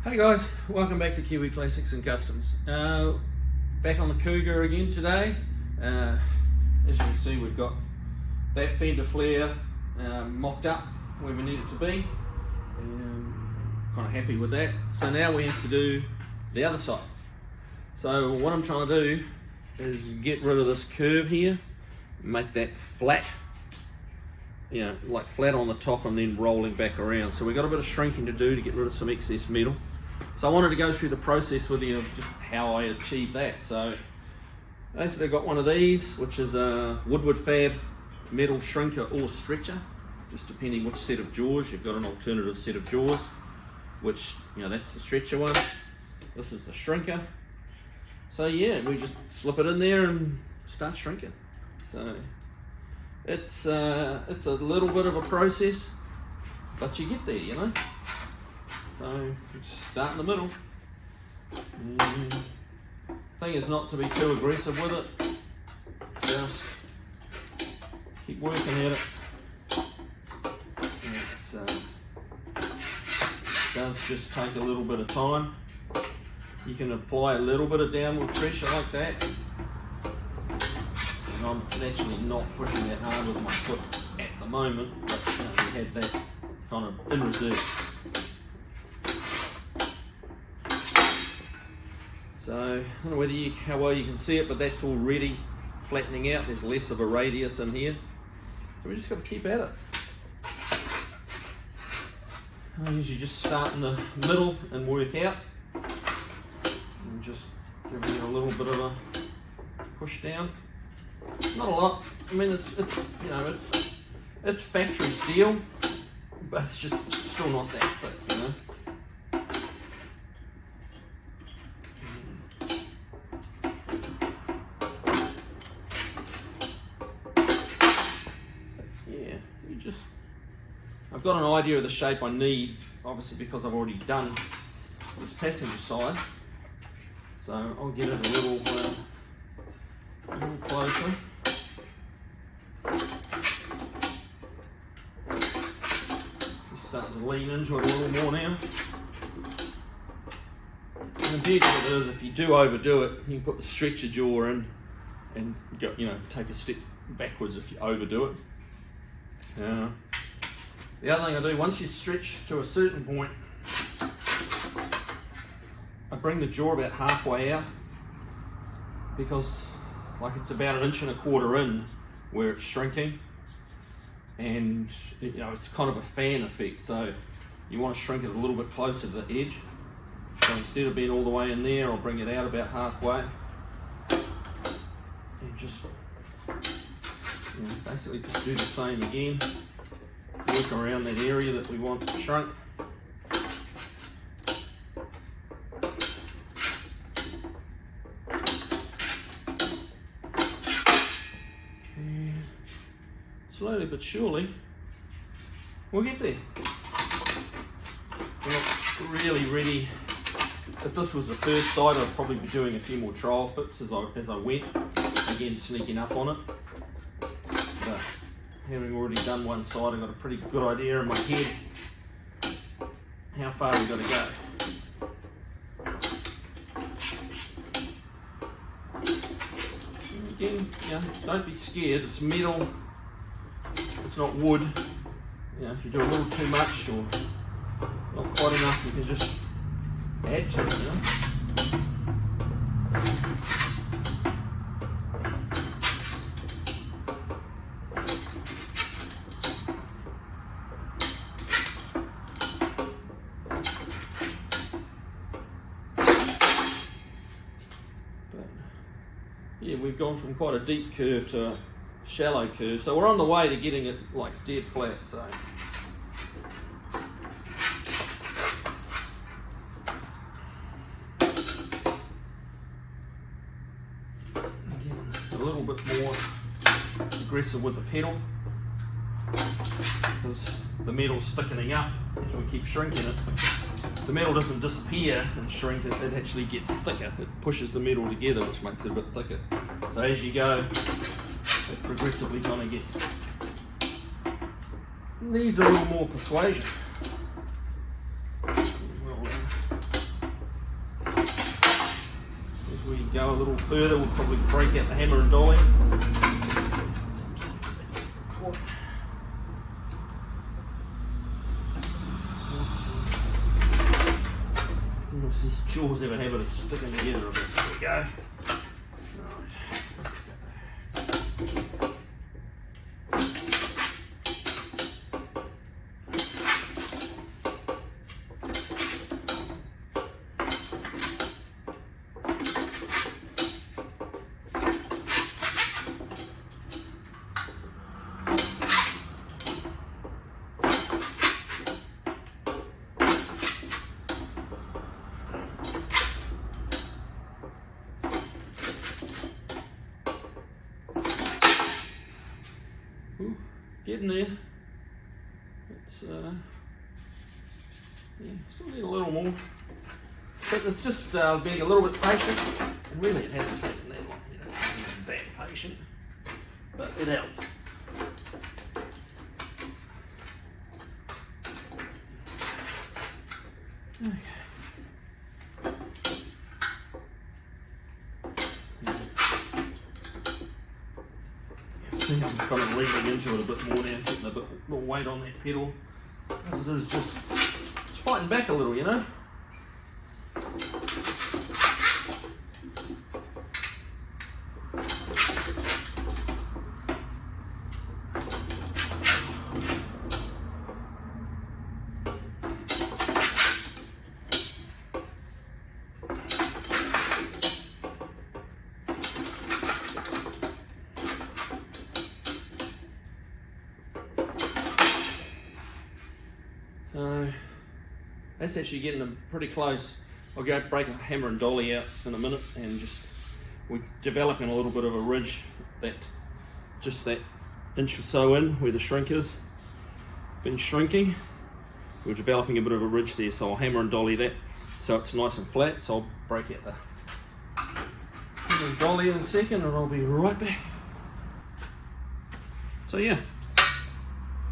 Hey guys, welcome back to Kiwi Classics and Customs. Back on the Cougar again today. As you can see, we've got that fender flare mocked up where we need it to be. Kind of happy with that. So now we have to do the other side. So what I'm trying to do is get rid of this curve here, make that flat, like flat on the top and then rolling back around. So we've got a bit of shrinking to do to get rid of some excess metal. So I wanted to go through the process with you of just how I achieved that. So basically I got one of these, which is a Woodward Fab metal shrinker or stretcher, just depending which set of jaws. You've got an alternative set of jaws, which, that's the stretcher one. This is the shrinker. So yeah, we just slip it in there and start shrinking. So it's a little bit of a process, but you get there, So just start in the middle. Thing is not to be too aggressive with it. Just keep working at it. It does just take a little bit of time. You can apply a little bit of downward pressure like that. And I'm actually not pushing that hard with my foot at the moment, but we had that kind of in reserve. So I don't know how well you can see it, but that's already flattening out. There's less of a radius in here. So we just got to keep at it. I usually just start in the middle and work out. And just giving it a little bit of a push down. Not a lot. I mean, it's factory steel, but it's just still not that thick, I've got an idea of the shape I need, obviously because I've already done this passenger side. So I'll get it a little closer. Just starting to lean into it a little more now. And the beauty of it is, if you do overdo it, you can put the stretcher jaw in and go, take a step backwards if you overdo it. The other thing I do, once you stretch to a certain point, I bring the jaw about halfway out, because it's about 1.25 inches in where it's shrinking, and it's kind of a fan effect, so you want to shrink it a little bit closer to the edge. So instead of being all the way in there, I'll bring it out about halfway and just basically just do the same again. Work around that area that we want shrunk. And slowly but surely, we'll get there. We're not really ready. If this was the first side, I'd probably be doing a few more trial fits as I went, again sneaking up on it. But having already done one side, I've got a pretty good idea in my head how far we've got to go. And again, don't be scared. It's metal. It's not wood. If you do a little too much or not quite enough, you can just add to it. Yeah, we've gone from quite a deep curve to a shallow curve, so we're on the way to getting it dead flat. So again, a little bit more aggressive with the pedal, because the metal's thickening up as we keep shrinking it. The metal doesn't disappear and shrink, it actually gets thicker. It pushes the metal together, which makes it a bit thicker. So as you go, it progressively kind of needs a little more persuasion. Well, go a little further, we'll probably break out the hammer and dolly. These jaws have a habit of sticking together a bit. There we go. Ooh, getting there. It's yeah, still need a little more. But it's just being a little bit patient. And really, it hasn't taken that long. You know, I'm that patient, but it helps. Okay. I think I'm kind of leaning into it a bit more now, putting a bit more weight on that pedal. As it is just fighting back a little, you know. So that's actually getting them pretty close. I'll go break a hammer and dolly out in a minute, and we're developing a little bit of a ridge, just that inch or so in where the shrink is. Been shrinking. We're developing a bit of a ridge there, so I'll hammer and dolly that so it's nice and flat. So I'll break out the hammer and dolly in a second, and I'll be right back. So yeah,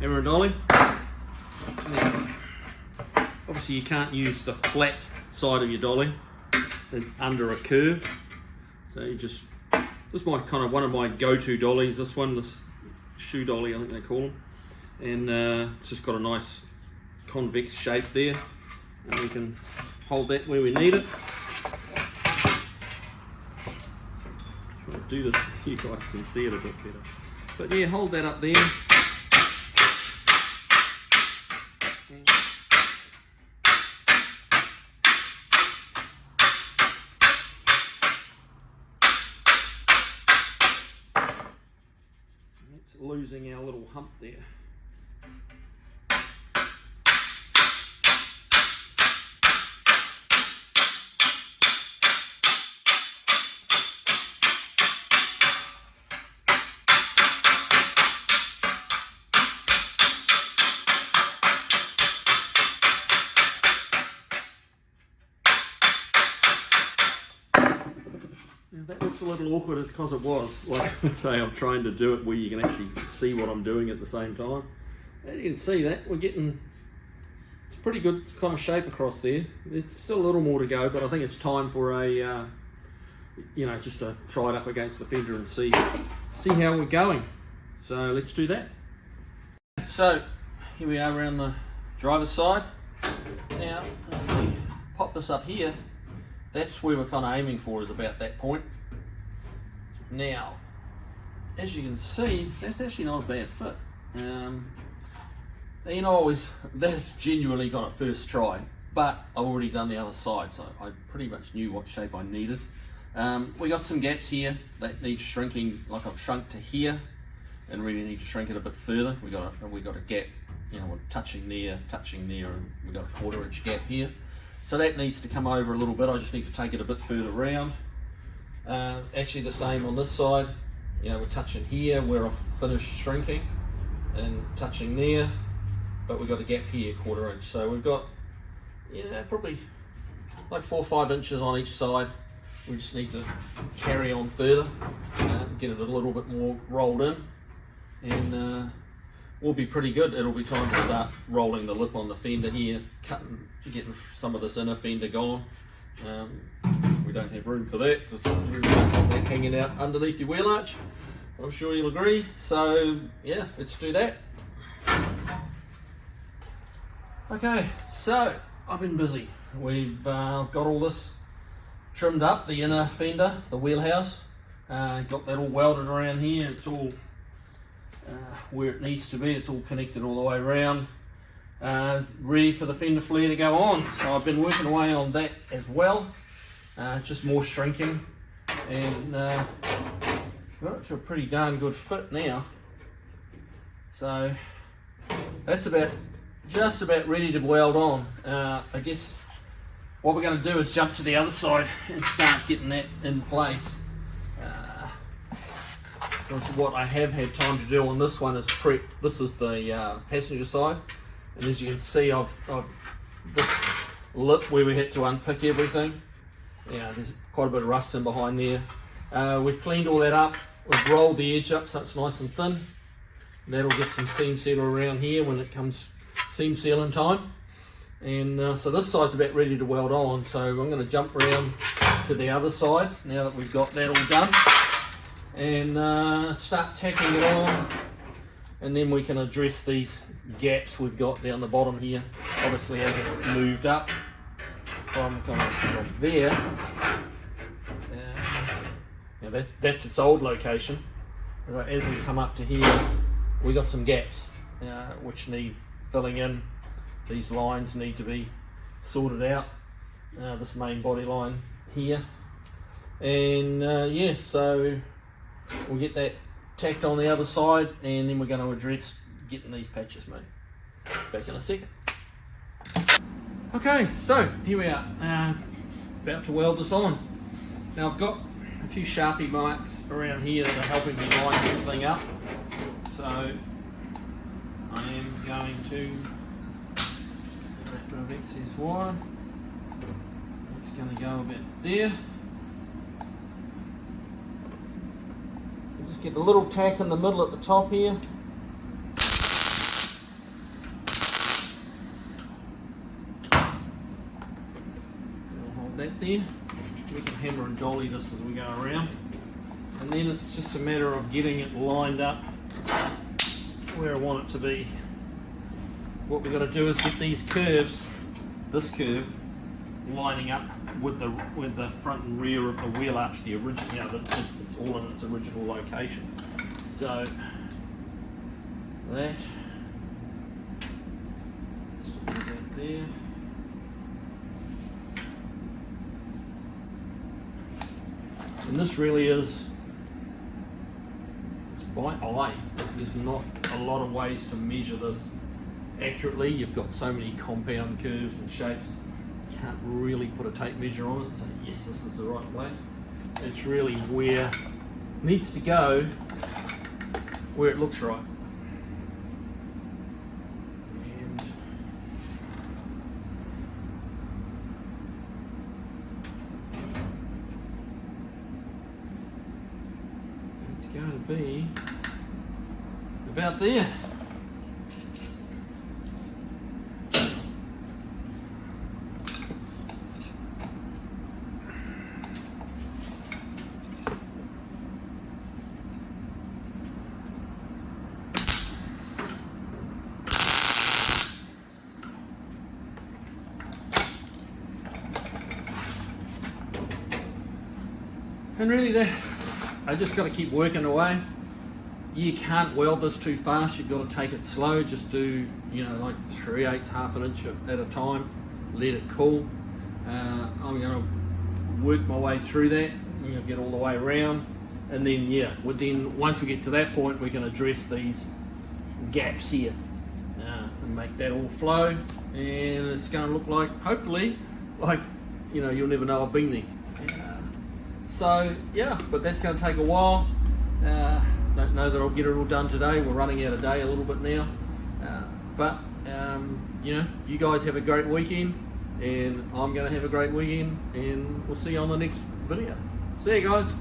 hammer and dolly. Now, obviously you can't use the flat side of your dolly under a curve, so you just, this is my kind of one of my go-to dollies, this shoe dolly I think they call them, and it's just got a nice convex shape there, and we can hold that where we need it. Try to do this so you guys can see it a bit better, but yeah, hold that up there. Losing our little hump there. That looks a little awkward, it's because it was. Like I say, I'm trying to do it where you can actually see what I'm doing at the same time. As you can see that, we're getting, it's pretty good kind of shape across there. There's still a little more to go, but I think it's time for a, you know, just to try it up against the Fender and see how we're going. So let's do that. So here we are around the driver's side. Now, if we pop this up here, that's where we're kind of aiming for, is about that point. Now, as you can see, that's actually not a bad fit. You know, that's genuinely got a first try, but I've already done the other side, so I pretty much knew what shape I needed. We got some gaps here that need shrinking, like I've shrunk to here, and really need to shrink it a bit further. We got a gap, you know, touching there, and we got a 1/4 inch gap here. So that needs to come over a little bit. I just need to take it a bit further round. Actually the same on this side. You know, we're touching here where I've finished shrinking, and touching there, but we've got a gap here, 1/4 inch. So we've got, yeah, probably like 4 or 5 inches on each side. We just need to carry on further, get it a little bit more rolled in, and we'll be pretty good. It'll be time to start rolling the lip on the fender here, getting some of this inner fender gone. We we don't have room for that. There's room for that hanging out underneath your wheel arch. I'm sure you'll agree. So yeah, let's do that. Okay, so I've been busy. We've got all this trimmed up, the inner fender, the wheelhouse. Got that all welded around here. It's all where it needs to be. It's all connected all the way around. Ready for the fender flare to go on. So I've been working away on that as well. Just more shrinking, and got it to a pretty darn good fit now. So that's just about ready to weld on. I guess what we're going to do is jump to the other side and start getting that in place. What I have had time to do on this one is prep. This is the passenger side, and as you can see, I've this lip where we had to unpick everything. Yeah, there's quite a bit of rust in behind there. We've cleaned all that up. We've rolled the edge up so it's nice and thin. That'll get some seam sealer around here when it comes seam sealing time. And so this side's about ready to weld on. So I'm going to jump around to the other side now that we've got that all done, and start tacking it on. And then we can address these gaps we've got down the bottom here. Obviously, as it moved up from there, that's its old location. As we come up to here, we got some gaps which need filling in. These lines need to be sorted out. This main body line here, and yeah, so we'll get that tacked on the other side, and then we're going to address getting these patches made. Back in a second. Okay, so here we are, about to weld this on. Now I've got a few Sharpie marks around here that are helping me line this thing up. So I am going to get rid of excess wire. It's going to go about there. We'll just get a little tack in the middle at the top here. That there. We can hammer and dolly this as we go around, and then it's just a matter of getting it lined up where I want it to be. What we've got to do is get these curves, this curve, lining up with the front and rear of the wheel arch, the original, you know, it's all in its original location. So that there. And this really is, it's by eye. There's not a lot of ways to measure this accurately. You've got so many compound curves and shapes, you can't really put a tape measure on it and say, yes, this is the right place. It's really where it needs to go, where it looks right. Going to be about there. And really that, I just got to keep working away. You can't weld this too fast, you've got to take it slow. Just do, you know, like 3/8, half an inch at a time, let it cool. I'm going to work my way through that, you know, get all the way around, and then yeah, once we get to that point, we can address these gaps here and make that all flow, and it's going to look like, hopefully, like, you know, you'll never know I've been there. So yeah, but that's going to take a while. Don't know that I'll get it all done today. We're running out of day a little bit now, but you know, you guys have a great weekend, and I'm going to have a great weekend, and we'll see you on the next video. See you guys.